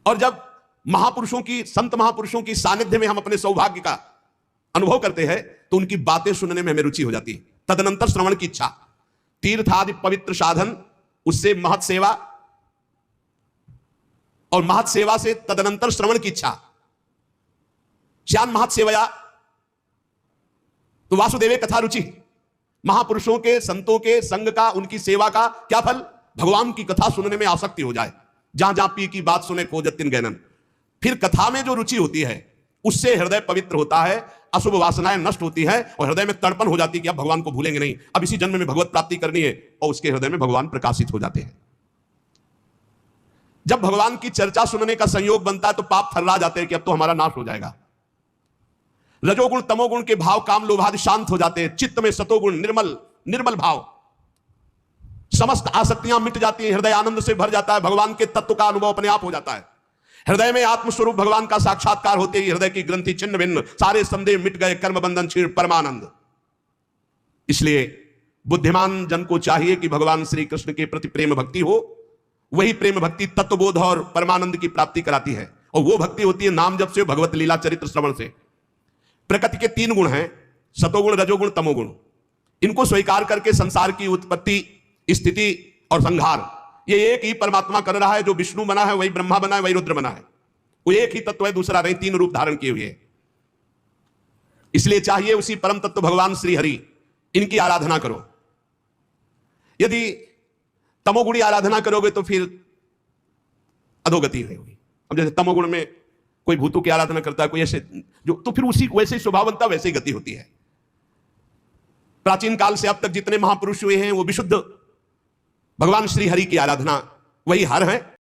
और जब महापुरुषों की, संत महापुरुषों की सानिध्य में हम अपने सौभाग्य का अनुभव करते हैं तो उनकी बातें सुनने में हमें रुचि हो जाती है। तदनंतर श्रवण की इच्छा, तीर्थ आदि पवित्र साधन, उससे महत सेवा, और महत सेवा से तदनंतर श्रवण की इच्छा। श्यान महत सेवया, तो वासुदेवे कथा रुचि। महापुरुषों के, संतों के संग का, उनकी सेवा का क्या फल? भगवान की कथा सुनने में आसक्ति हो जाए। जहां जहां पी की बात सुने खोजतिन गैनन। फिर कथा में जो रुचि होती है उससे हृदय पवित्र होता है, अशुभ वासनाएं नष्ट होती है और हृदय में तड़पन हो जाती है कि अब भगवान को भूलेंगे नहीं, अब इसी जन्म में भगवत प्राप्ति करनी है, और उसके हृदय में भगवान प्रकाशित हो जाते हैं। जब भगवान की चर्चा सुनने का संयोग बनता है तो पाप थर्रा जाते हैं कि अब तो हमारा नाश हो जाएगा। रजोगुण तमोगुण के भाव, काम लोभ आदि शांत हो जाते हैं। चित्त में सतोगुण, निर्मल भाव, समस्त आसक्तियां मिट जाती हैं, हृदय आनंद से भर जाता है, भगवान के तत्व का अनुभव अपने आप हो जाता है। हृदय में आत्मस्वरूप भगवान का साक्षात्कार होते ही हृदय की ग्रंथि छिन्न भिन्न, सारे संदेह मिट गए, कर्म बंधन क्षीण, परमानंद। इसलिए बुद्धिमान जन को चाहिए कि भगवान श्री कृष्ण के प्रति प्रेम भक्ति हो। वही प्रेम भक्ति तत्वबोध और परमानंद की प्राप्ति कराती है, और वो भक्ति होती है नाम जप से, भगवत लीला चरित्र श्रवण से। प्रकृति के 3 गुण हैं, सतोगुण, रजोगुण, तमोगुण। इनको स्वीकार करके संसार की उत्पत्ति, स्थिति और संहार ये एक ही परमात्मा कर रहा है। जो विष्णु बना है वही ब्रह्मा बना है, वही रुद्र बना है। वो एक ही तत्व है, दूसरा नहीं, 3 रूप धारण किए हुए। इसलिए चाहिए उसी परम तत्व भगवान श्री हरि, इनकी आराधना करो। यदि तमोगुणी आराधना करोगे तो फिर अधोगति होगी। अब जैसे तमोगुण में कोई भूतों की आराधना करता है, कोई ऐसे जो, तो फिर उसी वैसे ही स्वभाव बनता, वैसे ही गति होती है। प्राचीन काल से अब तक जितने महापुरुष हुए हैं वो विशुद्ध भगवान श्री हरि की आराधना, वही हर है।